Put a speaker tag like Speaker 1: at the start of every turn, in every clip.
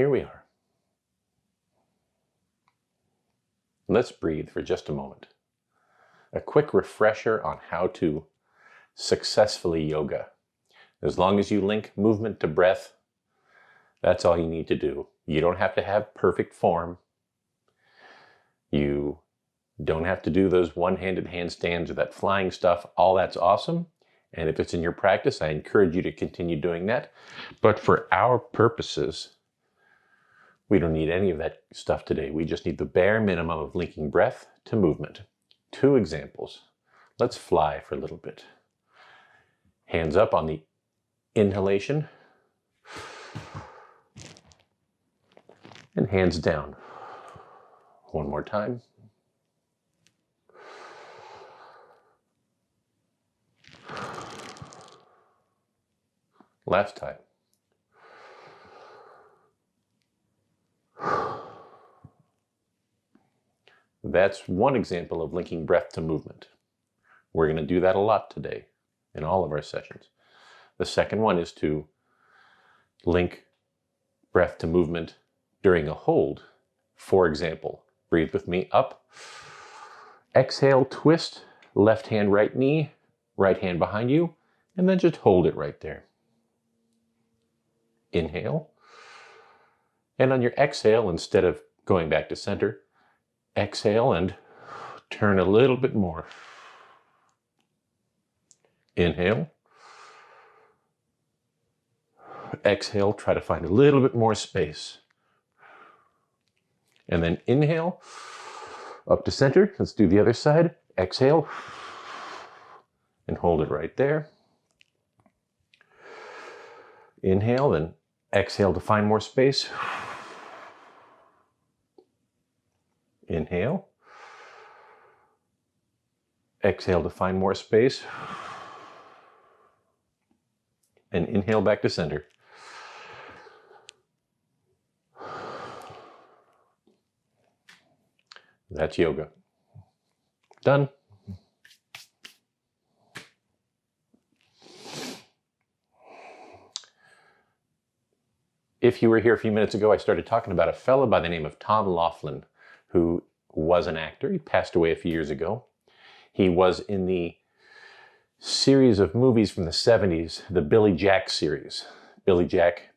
Speaker 1: here we are. Let's breathe for just a moment. A quick refresher on how to successfully yoga. As long as you link movement to breath, that's all you need to do. You don't have to have perfect form. You don't have to do those one-handed handstands or that flying stuff. All that's awesome. And if it's in your practice, I encourage you to continue doing that. But for our purposes, we don't need any of that stuff today. We just need the bare minimum of linking breath to movement. 2 examples. Let's fly for a little bit. Hands up on the inhalation. And hands down. One more time. Last time. That's one example of linking breath to movement. We're going to do that a lot today in all of our sessions. The second one is to link breath to movement during a hold. For example, breathe with me up. Exhale, twist, left hand, right knee, right hand behind you, and then just hold it right there. Inhale. And on your exhale, instead of going back to center, exhale and turn a little bit more. Inhale. Exhale, try to find a little bit more space. And then inhale, up to center. Let's do the other side. Exhale, and hold it right there. Inhale, then exhale to find more space. Inhale. Exhale to find more space. And inhale back to center. That's yoga. Done. If you were here a few minutes ago, I started talking about a fellow by the name of Tom Laughlin, who was an actor. He passed away a few years ago. He was in the series of movies from the 70s, the Billy Jack series. Billy Jack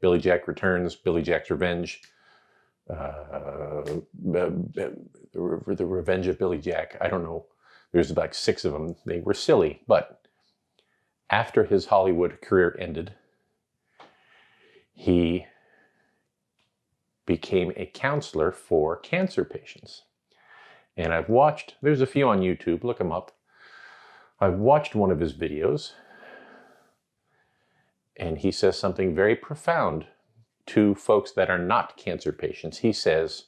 Speaker 1: Returns, Billy Jack's Revenge, The Revenge of Billy Jack. I don't know. There's like 6 of them. They were silly, but after his Hollywood career ended, he became a counselor for cancer patients. And I've watched, there's a few on YouTube, look them up. I've watched one of his videos, and he says something very profound to folks that are not cancer patients. He says,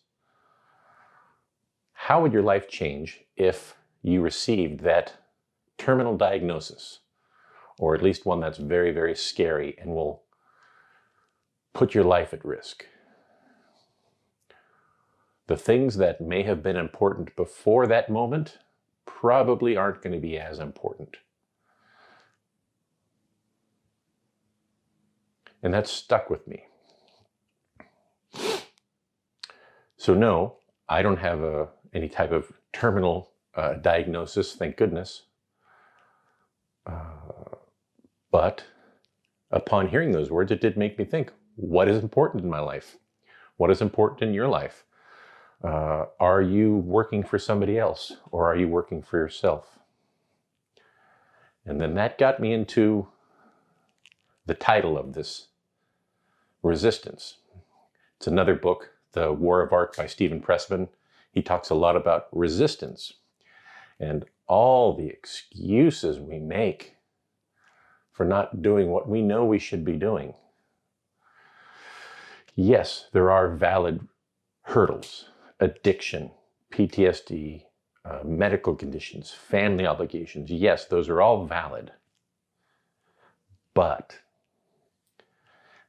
Speaker 1: how would your life change if you received that terminal diagnosis, or at least one that's very, very scary and will put your life at risk? The things that may have been important before that moment probably aren't going to be as important. And that stuck with me. So no, I don't have any type of terminal diagnosis, thank goodness. But upon hearing those words, it did make me think, what is important in my life? What is important in your life? Are you working for somebody else, or are you working for yourself? And then that got me into the title of this, Resistance. It's another book, The War of Art by Stephen Pressman. He talks a lot about resistance and all the excuses we make for not doing what we know we should be doing. Yes, there are valid hurdles. Addiction, PTSD, medical conditions, family obligations. Yes, those are all valid. But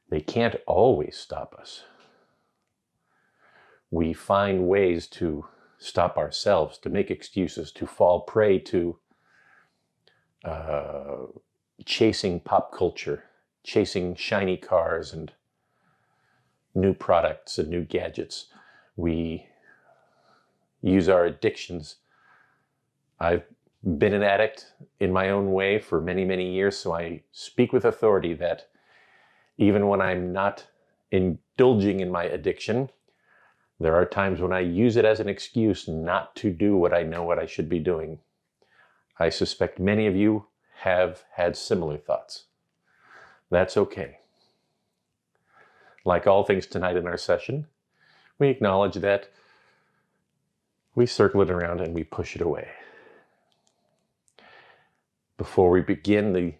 Speaker 1: they can't always stop us. We find ways to stop ourselves, to make excuses, to fall prey to chasing pop culture, chasing shiny cars and new products and new gadgets. We use our addictions. I've been an addict in my own way for many, many years, so I speak with authority that even when I'm not indulging in my addiction, there are times when I use it as an excuse not to do what I know what I should be doing. I suspect many of you have had similar thoughts. That's okay. Like all things tonight in our session, we acknowledge that we circle it around and we push it away. Before we begin the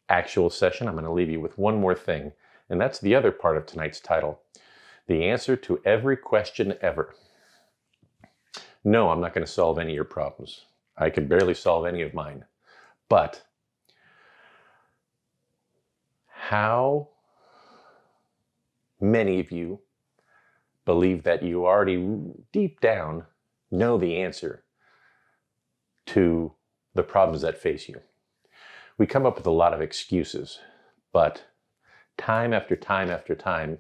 Speaker 1: actual session, I'm going to leave you with one more thing, and that's the other part of tonight's title, the answer to every question ever. No, I'm not going to solve any of your problems. I can barely solve any of mine. But how many of you believe that you already deep down know the answer to the problems that face you? We come up with a lot of excuses, but time after time after time,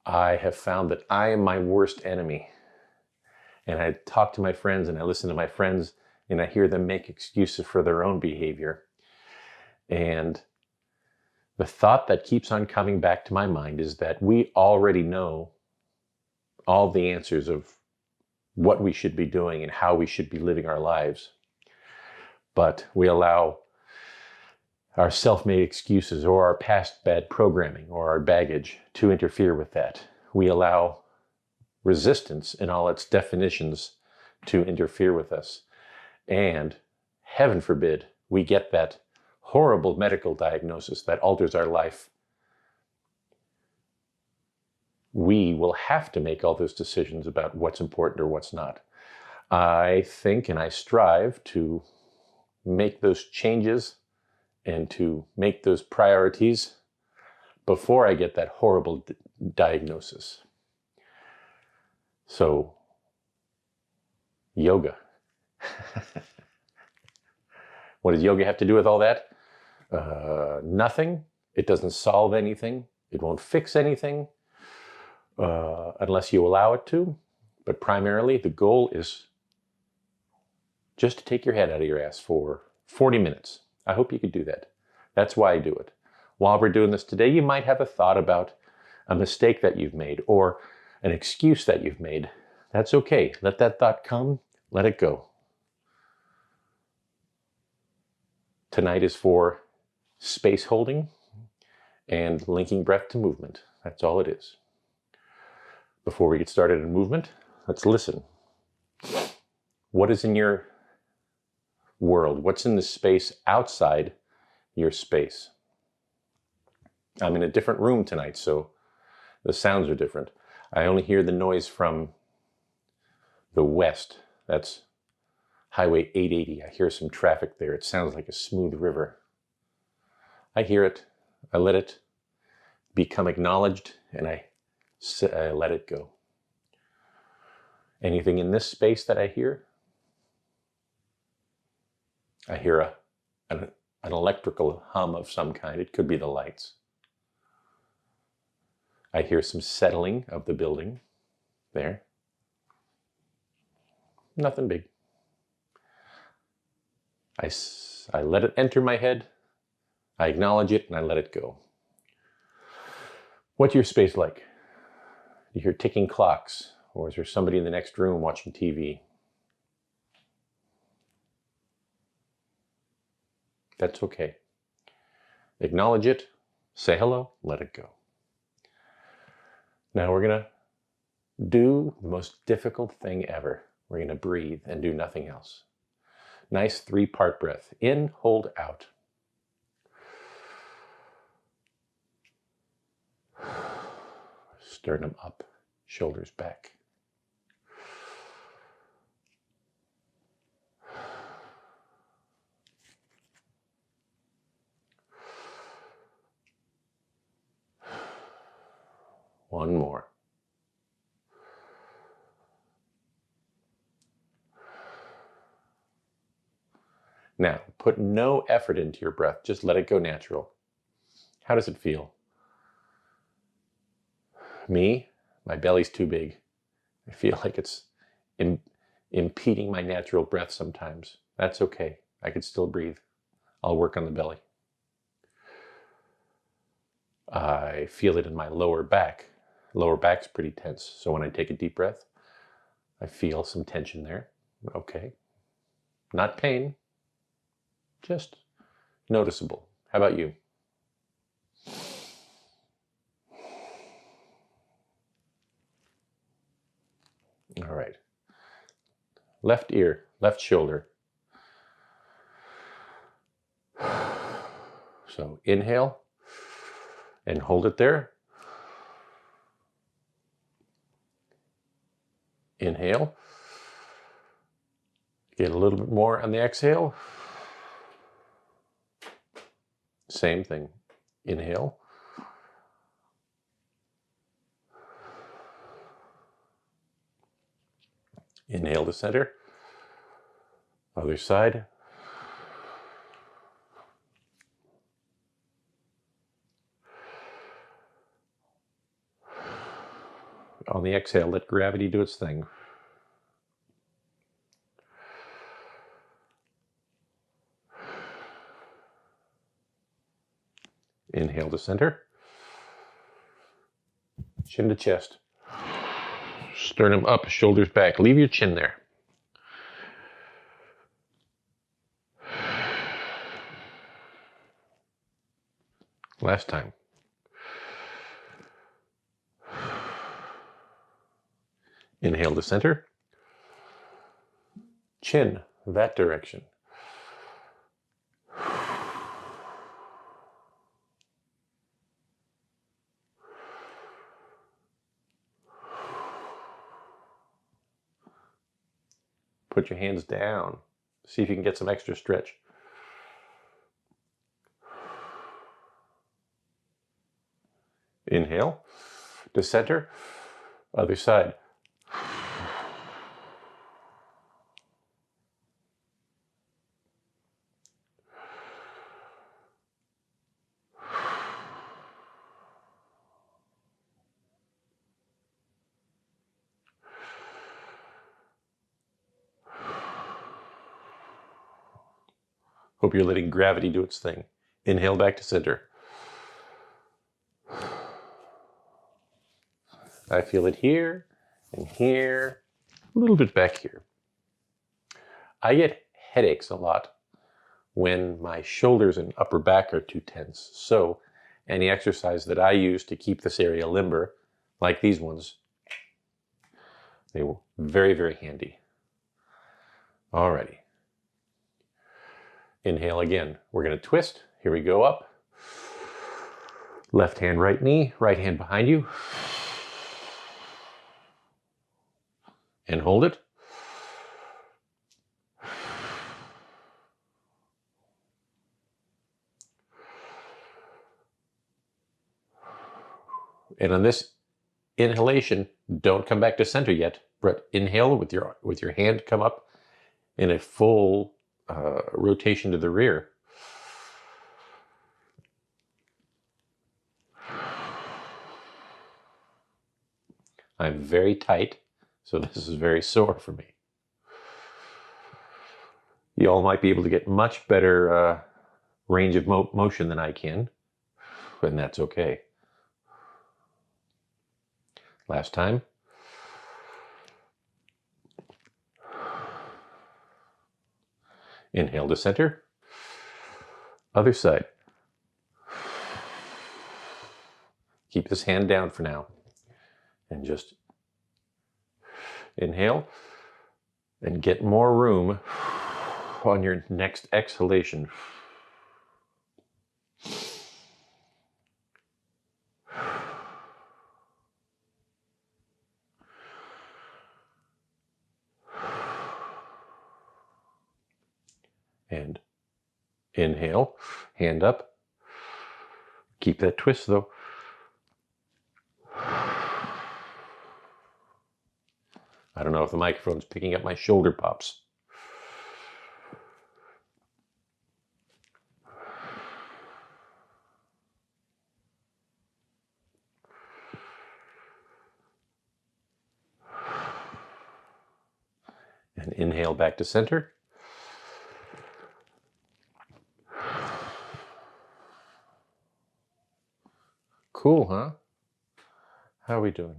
Speaker 1: I have found that I am my worst enemy. And I talk to my friends and I listen to my friends and I hear them make excuses for their own behavior. And the thought that keeps on coming back to my mind is that we already know all the answers of what we should be doing and how we should be living our lives. But we allow our self-made excuses or our past bad programming or our baggage to interfere with that. We allow resistance in all its definitions to interfere with us. And heaven forbid, we get that horrible medical diagnosis that alters our life. We will have to make all those decisions about what's important or what's not. I think and I strive to make those changes and to make those priorities before I get that horrible diagnosis. So, yoga. What does yoga have to do with all that? Nothing. It doesn't solve anything. It won't fix anything unless you allow it to. But primarily, the goal is just to take your head out of your ass for 40 minutes. I hope you could do that. That's why I do it. While we're doing this today, you might have a thought about a mistake that you've made or an excuse that you've made. That's okay. Let that thought come. Let it go. Tonight is for space holding and linking breath to movement. That's all it is. Before we get started in movement, let's listen. What is in your world? What's in the space outside your space? I'm in a different room tonight, so the sounds are different. I only hear the noise from the west. That's Highway 880. I hear some traffic there. It sounds like a smooth river. I hear it. I let it become acknowledged, and I let it go. Anything in this space that I hear? I hear an electrical hum of some kind. It could be the lights. I hear some settling of the building there. Nothing big. I let it enter my head. I acknowledge it and I let it go. What's your space like? Do you hear ticking clocks? Or is there somebody in the next room watching TV? That's okay. Acknowledge it, say hello, let it go. Now we're going to do the most difficult thing ever. We're going to breathe and do nothing else. Nice 3-part breath. In, hold, out. Sternum up, shoulders back. One more. Now, put no effort into your breath. Just let it go natural. How does it feel? Me, my belly's too big. I feel like it's impeding my natural breath sometimes. That's okay. I can still breathe. I'll work on the belly. I feel it in my lower back. Lower back's pretty tense. So when I take a deep breath, I feel some tension there. Okay. Not pain, just noticeable. How about you? All right. Left ear, left shoulder. So inhale and hold it there. Inhale. Get a little bit more on the exhale. Same thing. Inhale. Inhale to center. Other side. On the exhale, let gravity do its thing. Inhale to center. Chin to chest. Sternum up, shoulders back. Leave your chin there. Last time. Inhale to center. Chin that direction. Put your hands down. See if you can get some extra stretch. Inhale to center. Other side. Hope you're letting gravity do its thing. Inhale back to center. I feel it here and here, a little bit back here. I get headaches a lot when my shoulders and upper back are too tense. So any exercise that I use to keep this area limber, like these ones, they were very, very handy. Alrighty. Inhale again. We're going to twist. Here we go up. Left hand, right knee, right hand behind you. And hold it. And on this inhalation, don't come back to center yet, but inhale with your hand, come up in a full rotation to the rear. I'm very tight, so this is very sore for me. You all might be able to get much better range of motion than I can, and that's okay. Last time. Inhale to center. Other side. Keep this hand down for now. And just inhale and get more room on your next exhalation. And inhale, hand up. Keep that twist though. I don't know if the microphone's picking up my shoulder pops. And inhale back to center. Cool, huh? How are we doing?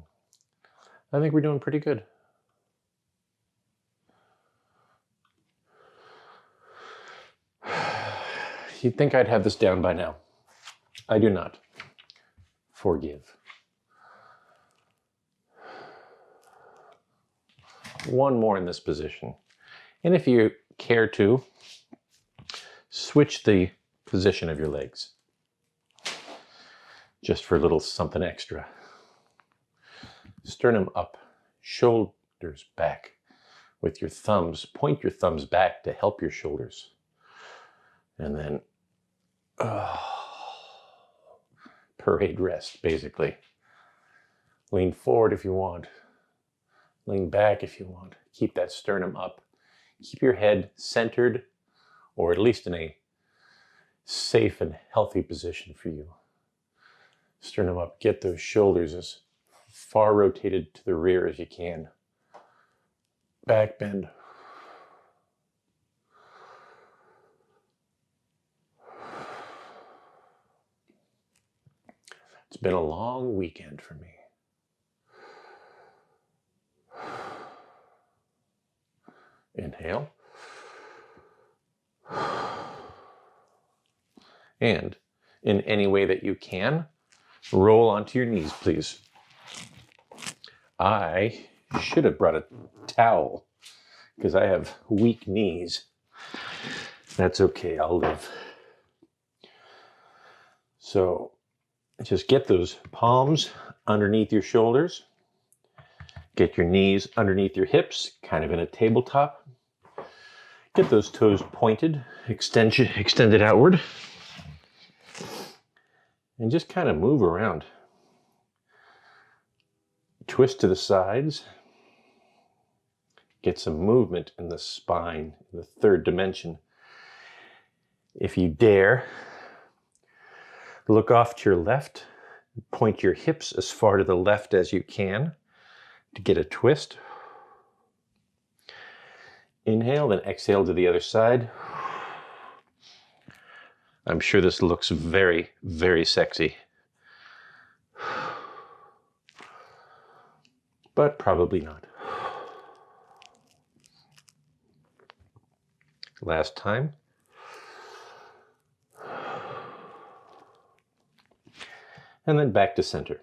Speaker 1: I think we're doing pretty good. You'd think I'd have this down by now. I do not. Forgive. One more in this position. And if you care to, switch the position of your legs. Just for a little something extra. Sternum up, shoulders back. With your thumbs, point your thumbs back to help your shoulders. And then parade rest, basically. Lean forward if you want. Lean back if you want. Keep that sternum up. Keep your head centered, or at least in a safe and healthy position for you. Sternum up. Get those shoulders as far rotated to the rear as you can. Back bend. It's been a long weekend for me. Inhale. And in any way that you can, roll onto your knees, please. I should have brought a towel because I have weak knees. That's okay, I'll live. So just get those palms underneath your shoulders. Get your knees underneath your hips, kind of in a tabletop. Get those toes pointed, extended outward. And just kind of move around. Twist to the sides. Get some movement in the spine, in the third dimension. If you dare, look off to your left. Point your hips as far to the left as you can to get a twist. Inhale, then exhale to the other side. I'm sure this looks very, very sexy. But probably not. Last time. And then back to center.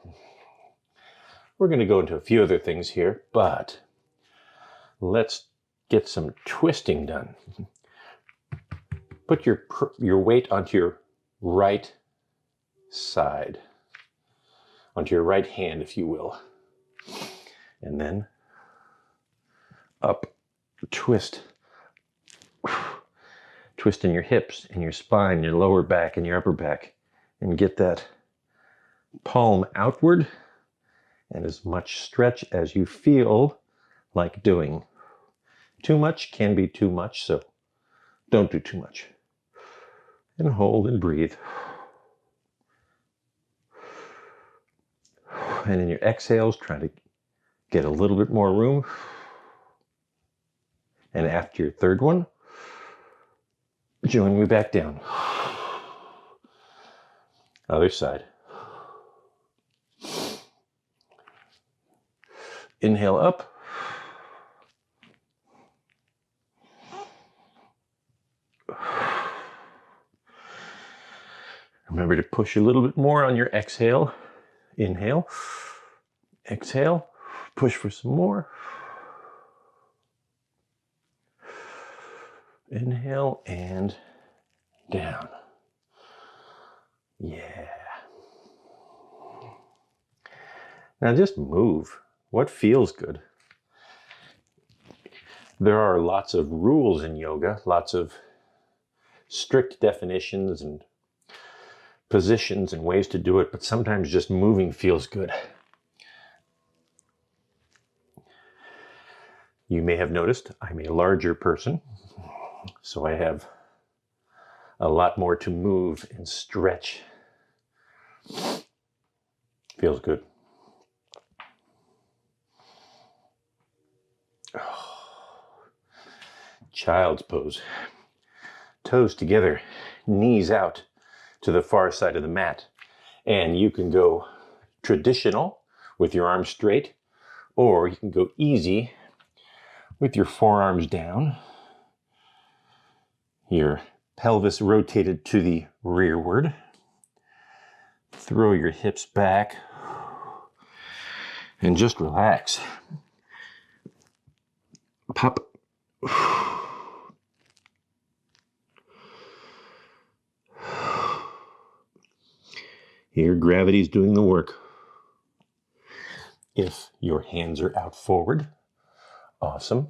Speaker 1: We're going to go into a few other things here, but let's get some twisting done. Put your weight onto your right side, onto your right hand, if you will. And then up, twist. Twist in your hips, in your spine, your lower back, and your upper back. And get that palm outward and as much stretch as you feel like doing. Too much can be too much, so don't do too much. And hold and breathe. And in your exhales, try to get a little bit more room. And after your third one, join me back down. Other side. Inhale up. Remember to push a little bit more on your exhale. Inhale. Exhale. Push for some more. Inhale and down. Yeah. Now just move. What feels good? There are lots of rules in yoga, lots of strict definitions and positions and ways to do it, but sometimes just moving feels good. You may have noticed I'm a larger person, so I have a lot more to move and stretch. Feels good. Child's pose. Toes together, knees out to the far side of the mat. And you can go traditional with your arms straight, or you can go easy with your forearms down, your pelvis rotated to the rearward. Throw your hips back and just relax. Pop. Here, gravity's doing the work. If your hands are out forward, awesome.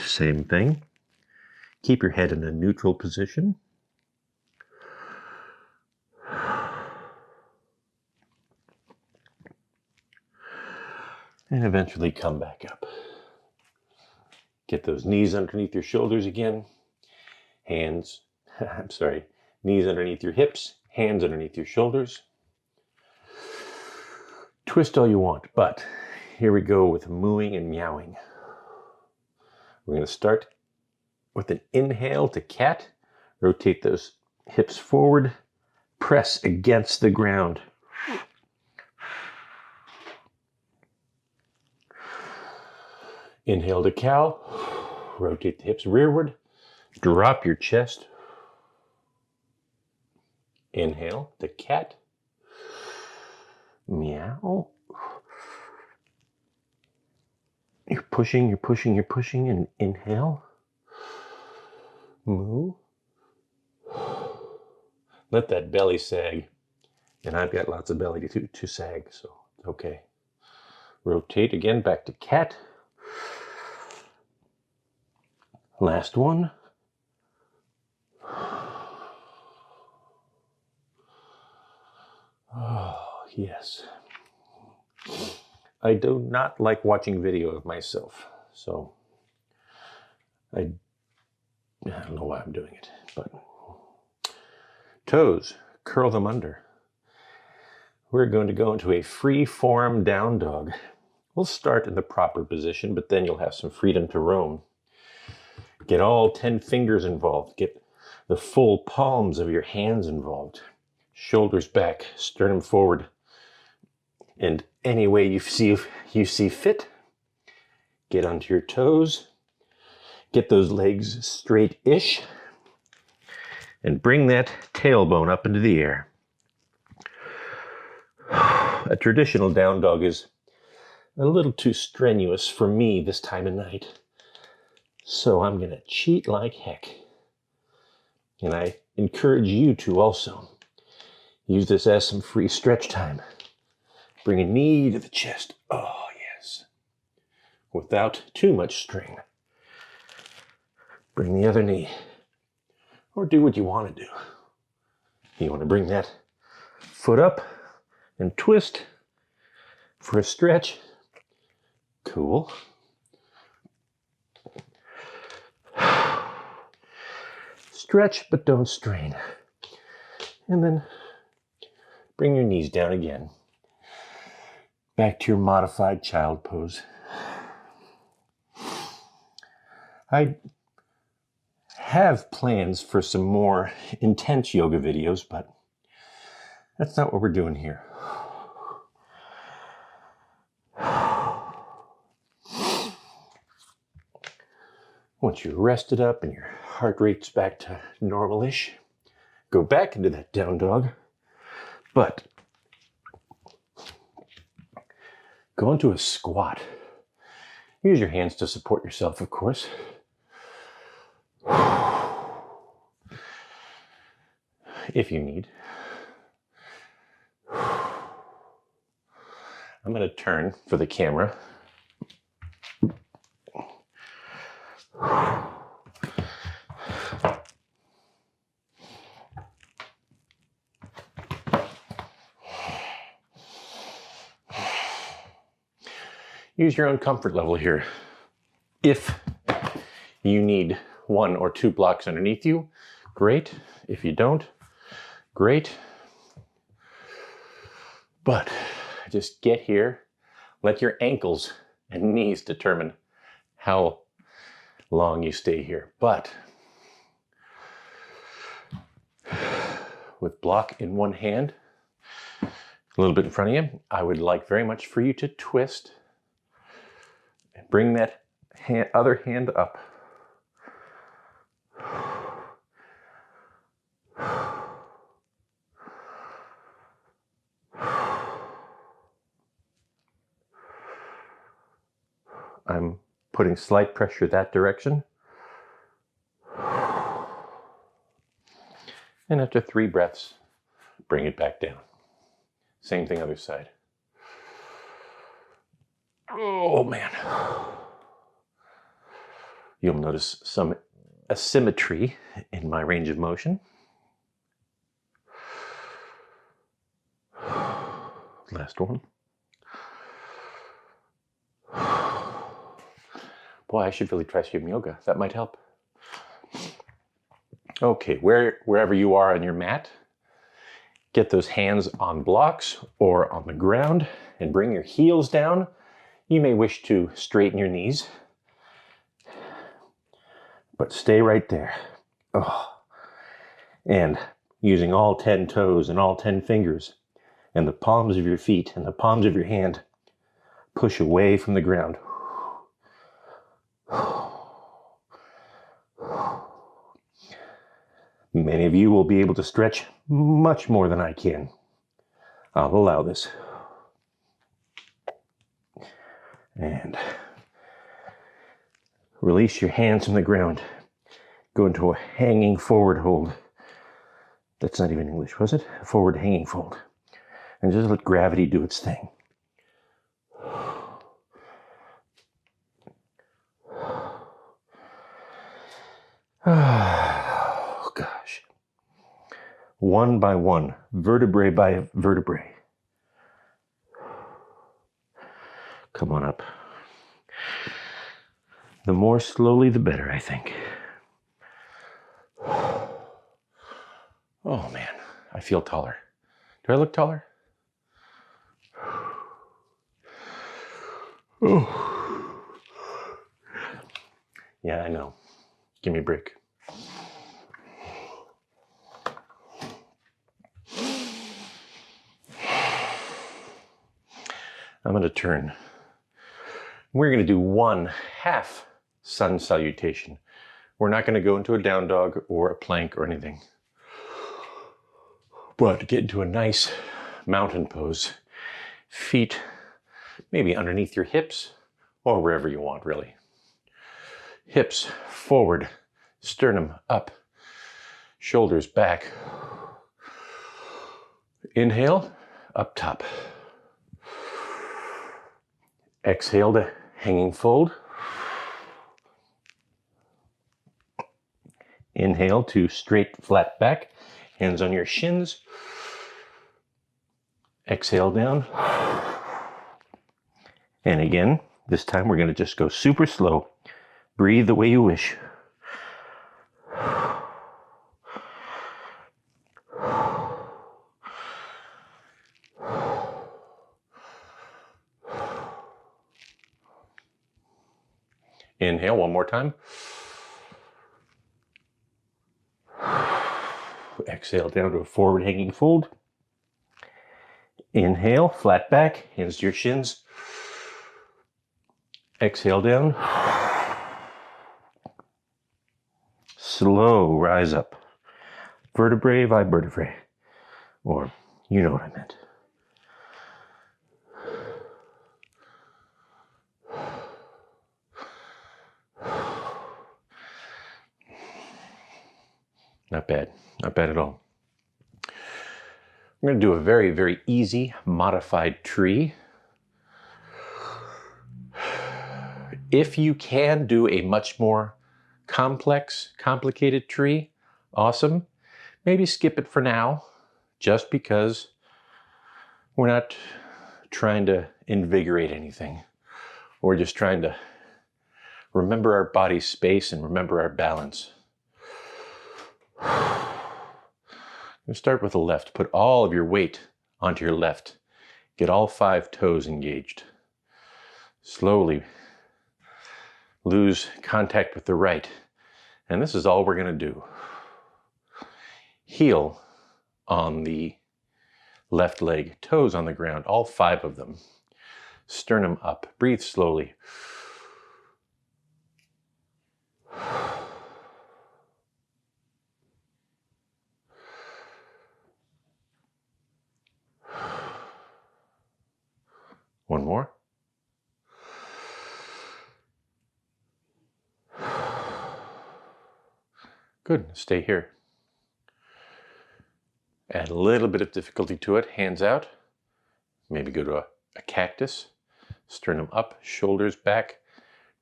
Speaker 1: Same thing. Keep your head in a neutral position. And eventually come back up. Get those knees underneath your shoulders again. Knees underneath your hips, hands underneath your shoulders. Twist all you want, but here we go with mooing and meowing. We're going to start with an inhale to cat. Rotate those hips forward. Press against the ground. Inhale to cow. Rotate the hips rearward. Drop your chest. Inhale to cat. Meow. You're pushing, and inhale. Moo. Let that belly sag. And I've got lots of belly to sag, so it's okay. Rotate again back to cat. Last one. Oh, yes. I do not like watching video of myself, so I don't know why I'm doing it, but toes, curl them under. We're going to go into a free form down dog. We'll start in the proper position, but then you'll have some freedom to roam. Get all 10 fingers involved. Get the full palms of your hands involved. Shoulders back, sternum forward. And any way you see fit, get onto your toes. Get those legs straight-ish. And bring that tailbone up into the air. A traditional down dog is a little too strenuous for me this time of night. So I'm going to cheat like heck. And I encourage you to also use this as some free stretch time. Bring a knee to the chest. Oh, yes. Without too much strain. Bring the other knee. Or do what you want to do. You want to bring that foot up and twist for a stretch. Cool. Stretch, but don't strain. And then bring your knees down again. Back to your modified child pose. I have plans for some more intense yoga videos, but that's not what we're doing here. Once you're rested up and your heart rate's back to normal-ish, go back into that down dog, but go into a squat. Use your hands to support yourself, of course. If you need. I'm going to turn for the camera. Use your own comfort level here. If you need 1 or 2 blocks underneath you, great. If you don't, great. But just get here. Let your ankles and knees determine how long you stay here. But with block in one hand, a little bit in front of you, I would like very much for you to twist and bring that other hand up. I'm putting slight pressure that direction. And after 3 breaths, bring it back down. Same thing other side. Oh man. You'll notice some asymmetry in my range of motion. Last one. Boy, I should really try some yoga. That might help. Okay, wherever you are on your mat, get those hands on blocks or on the ground and bring your heels down. You may wish to straighten your knees, but stay right there. Oh. And using all 10 toes and all 10 fingers and the palms of your feet and the palms of your hand, push away from the ground. Many of you will be able to stretch much more than I can. I'll allow this. And release your hands from the ground. Go into a hanging forward hold. That's not even English, was it? A forward hanging fold. And just let gravity do its thing. Oh, gosh. One by one, vertebrae by vertebrae. Come on up. The more slowly, the better, I think. Oh, man, I feel taller. Do I look taller? Oh. Yeah, I know. Give me a break. I'm going to turn. We're going to do 1/2 sun salutation. We're not going to go into a down dog or a plank or anything, but get into a nice mountain pose. Feet maybe underneath your hips or wherever you want, really. Hips forward, sternum up, shoulders back. Inhale, up top. Exhale to hanging fold. Inhale to straight flat back, hands on your shins. Exhale down. And again, this time we're going to just go super slow. Breathe the way you wish. Inhale one more time. Exhale down to a forward hanging fold. Inhale, flat back, hands to your shins. Exhale down. Slow rise up. Vertebrae by vertebrae. Or, you know what I meant. Not bad. Not bad at all. I'm going to do a very, very easy modified tree. If you can do a much more complex, complicated tree, awesome. Maybe skip it for now, just because we're not trying to invigorate anything. We're just trying to remember our body space and remember our balance. I'm going to start with the left. Put all of your weight onto your left. Get all 5 toes engaged. Slowly lose contact with the right. And this is all we're going to do. Heel on the left leg, toes on the ground, all 5 of them. Sternum up. Breathe slowly. One more. Good. Stay here. Add a little bit of difficulty to it. Hands out. Maybe go to a cactus. Sternum up, shoulders back.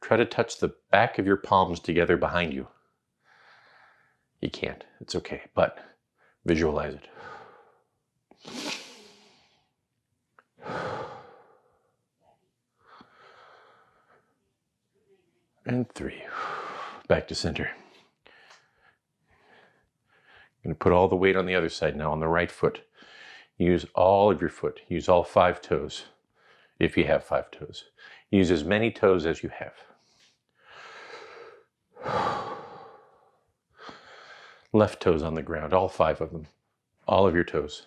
Speaker 1: Try to touch the back of your palms together behind you. You can't. It's okay, but visualize it. And 3. Back to center. I'm going to put all the weight on the other side now, on the right foot. Use all of your foot. Use all 5 toes, if you have 5 toes. Use as many toes as you have. Left toes on the ground, all 5 of them. All of your toes.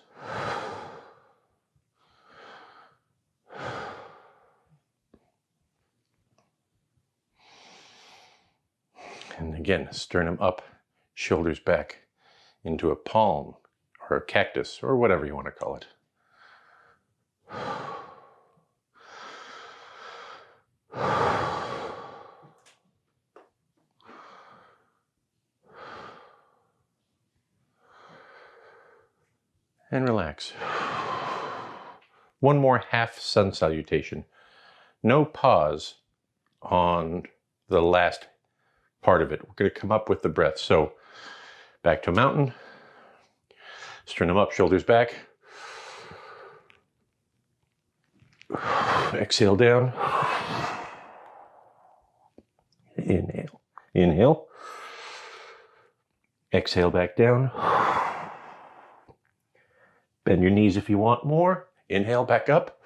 Speaker 1: And again, sternum up, shoulders back into a palm or a cactus or whatever you want to call it. And relax. One more half sun salutation. No pause on the last part of it. We're going to come up with the breath. So back to a mountain. Sternum up, shoulders back. Exhale down. Inhale. Inhale. Exhale back down. Bend your knees if you want more. Inhale back up.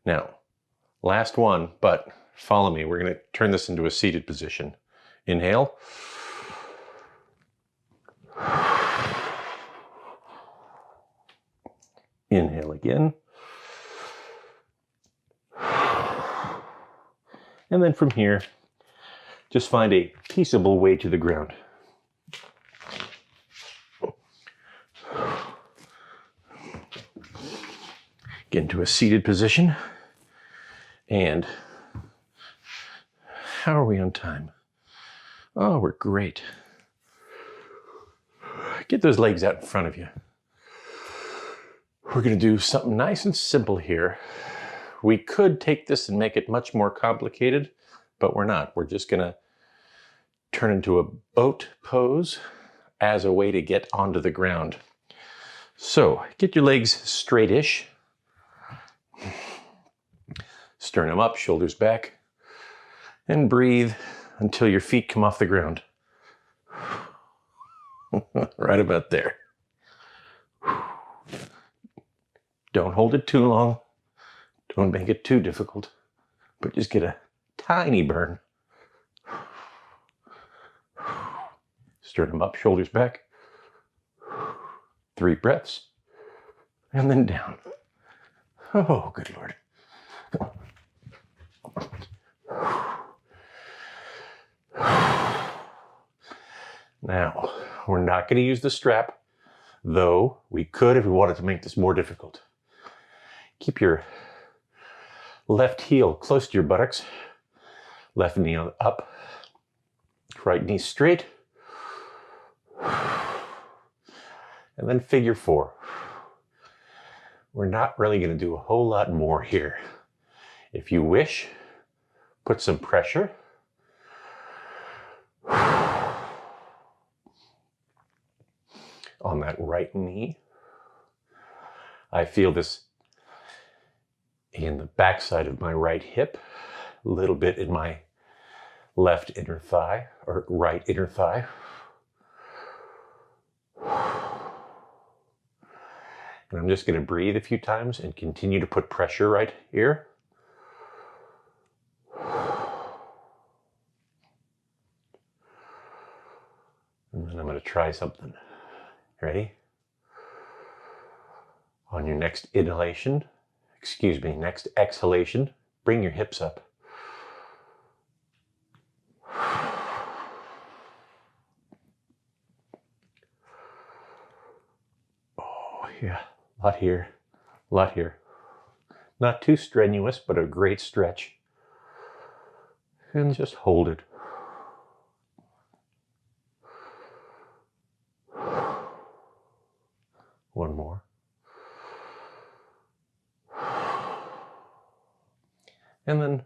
Speaker 1: Now, last one, but follow me. We're going to turn this into a seated position. Inhale. Inhale again. And then from here, just find a peaceable way to the ground. Get into a seated position. And how are we on time? Oh, we're great. Get those legs out in front of you. We're going to do something nice and simple here. We could take this and make it much more complicated, but we're not. We're just going to turn into a boat pose as a way to get onto the ground. So get your legs straightish. Sternum up, shoulders back, and breathe until your feet come off the ground. Right about there. Don't hold it too long. Don't make it too difficult, but just get a tiny burn. Sternum up, shoulders back. 3 breaths, and then down. Oh, good Lord. Now, we're not going to use the strap, though we could if we wanted to make this more difficult. Keep your left heel close to your buttocks, left knee up, right knee straight, and then figure 4. We're not really going to do a whole lot more here. If you wish, put some pressure on that right knee. I feel this in the backside of my right hip, a little bit in my left inner thigh, or right inner thigh. And I'm just going to breathe a few times and continue to put pressure right here. And then I'm going to try something. Ready? On your next inhalation, next exhalation, bring your hips up. Oh yeah, a lot here, a lot here. Not too strenuous, but a great stretch. And just hold it. One more. And then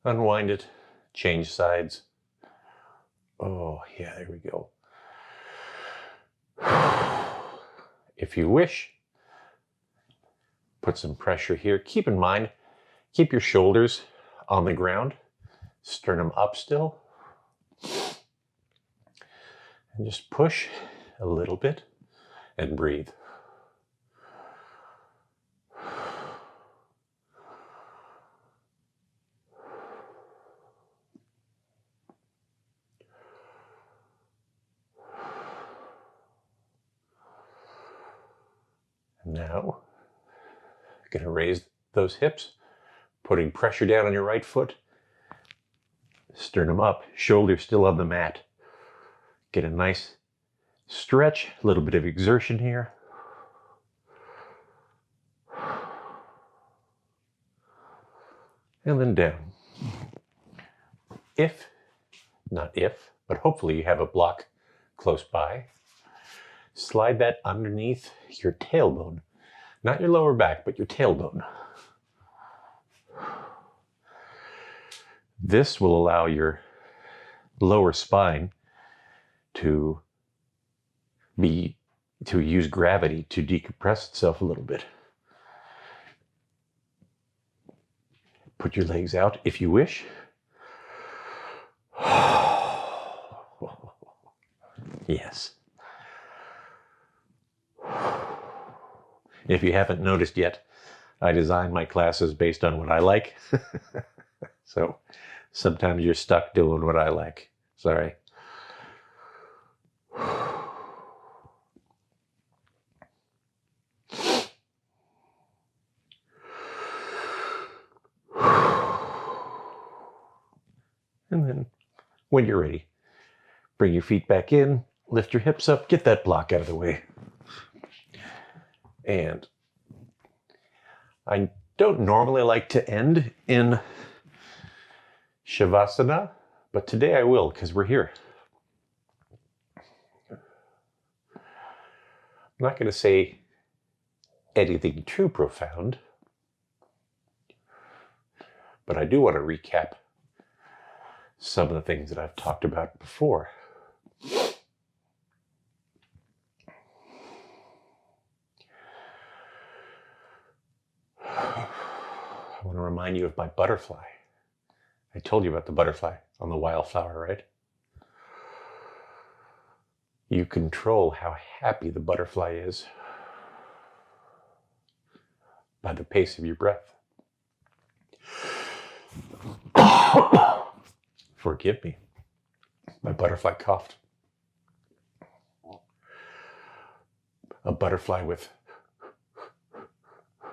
Speaker 1: unwind it, change sides. Oh, yeah, there we go. If you wish, put some pressure here. Keep in mind, keep your shoulders on the ground, sternum up still. And just push a little bit and breathe. Now, going to raise those hips, putting pressure down on your right foot, sternum up, shoulders still on the mat. Get a nice stretch, a little bit of exertion here. And then down. But hopefully you have a block close by. Slide that underneath your tailbone. Not your lower back, but your tailbone. This will allow your lower spine to use gravity to decompress itself a little bit. Put your legs out if you wish. Yes. If you haven't noticed yet, I design my classes based on what I like. So sometimes you're stuck doing what I like. Sorry. And then when you're ready, bring your feet back in, lift your hips up, get that block out of the way. And I don't normally like to end in Shavasana, but today I will because we're here. I'm not going to say anything too profound, but I do want to recap some of the things that I've talked about before. I want to remind you of my butterfly. I told you about the butterfly on the wildflower, right? You control how happy the butterfly is by the pace of your breath. Forgive me. My butterfly coughed. A butterfly with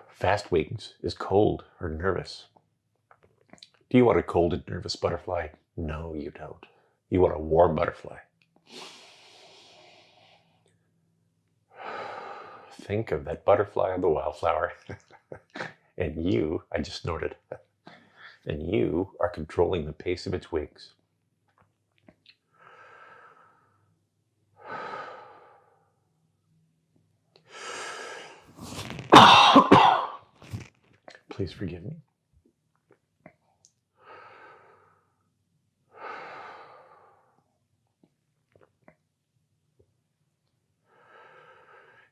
Speaker 1: fast wings is cold or nervous. Do you want a cold and nervous butterfly? No, you don't. You want a warm butterfly. Think of that butterfly on the wildflower. And you, I just snorted, and you are controlling the pace of its wings. Please forgive me.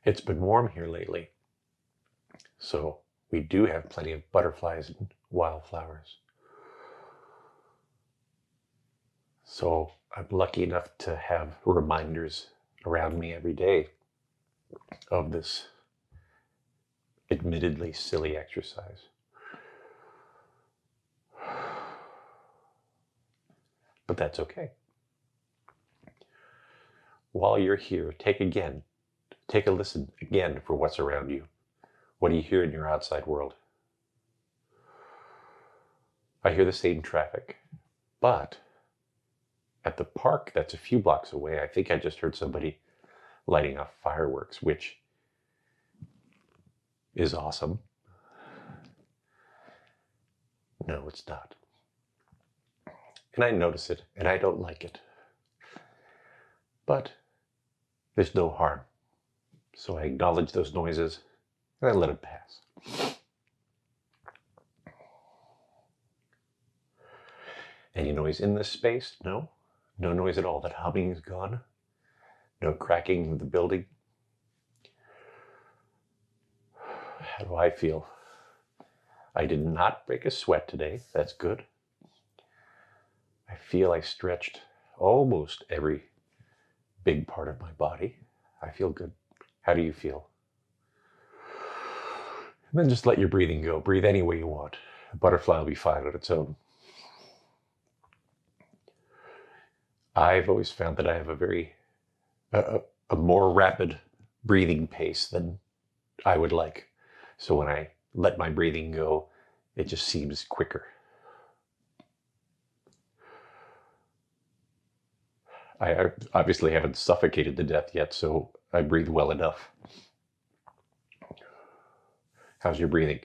Speaker 1: It's been warm here lately, so we do have plenty of butterflies and wildflowers. So I'm lucky enough to have reminders around me every day of this admittedly silly exercise. But that's okay. While you're here, take a listen again for what's around you. What do you hear in your outside world? I hear the same traffic, but at the park that's a few blocks away, I think I just heard somebody lighting off fireworks, which is awesome. No, it's not. And I notice it, and I don't like it. But there's no harm. So I acknowledge those noises, and I let it pass. Any noise in this space? No. No noise at all. That humming is gone. No cracking of the building. How do I feel? I did not break a sweat today. That's good. I feel I stretched almost every big part of my body. I feel good. How do you feel? And then just let your breathing go. Breathe any way you want. A butterfly will be fine on its own. I've always found that I have a more rapid breathing pace than I would like. So when I let my breathing go, it just seems quicker. I obviously haven't suffocated to death yet, so I breathe well enough. How's your breathing?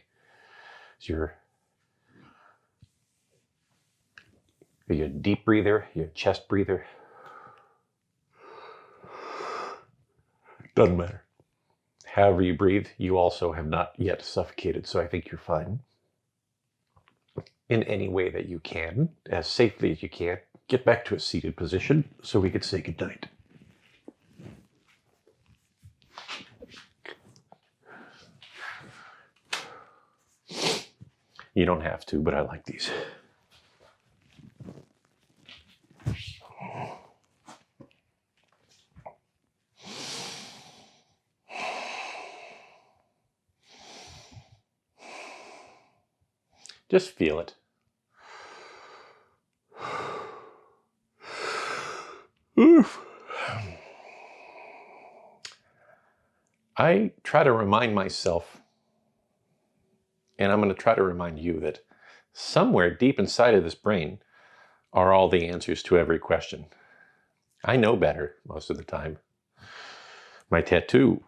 Speaker 1: Are you a deep breather? Are you a chest breather? Doesn't matter. However you breathe, you also have not yet suffocated, so I think you're fine. In any way that you can, as safely as you can, get back to a seated position so we can say goodnight. You don't have to, but I like these. Just feel it. Oof. I try to remind myself, and I'm going to try to remind you, that somewhere deep inside of this brain are all the answers to every question. I know better most of the time. My tattoo,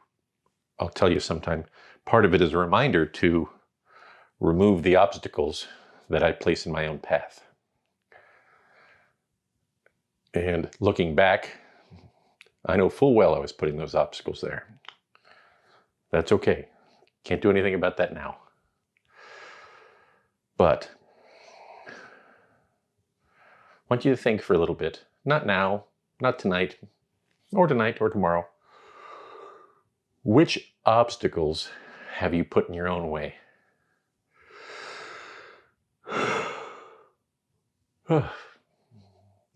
Speaker 1: I'll tell you sometime, part of it is a reminder to remove the obstacles that I place in my own path. And looking back, I know full well I was putting those obstacles there. That's okay. Can't do anything about that now. But I want you to think for a little bit, not now, not tonight or tomorrow. Which obstacles have you put in your own way?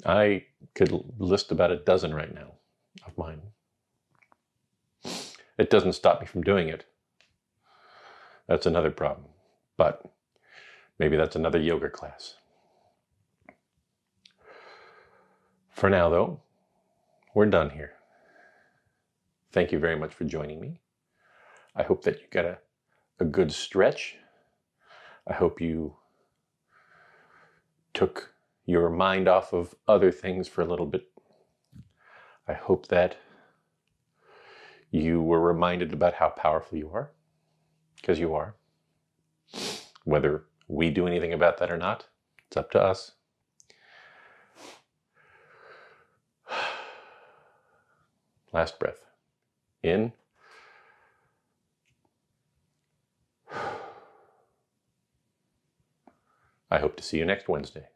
Speaker 1: I could list about a dozen right now of mine. It doesn't stop me from doing it. That's another problem. But maybe that's another yoga class. For now, though, we're done here. Thank you very much for joining me. I hope that you got a good stretch. I hope you took your mind off of other things for a little bit. I hope that you were reminded about how powerful you are, because you are. Whether we do anything about that or not, it's up to us. Last breath. In. I hope to see you next Wednesday.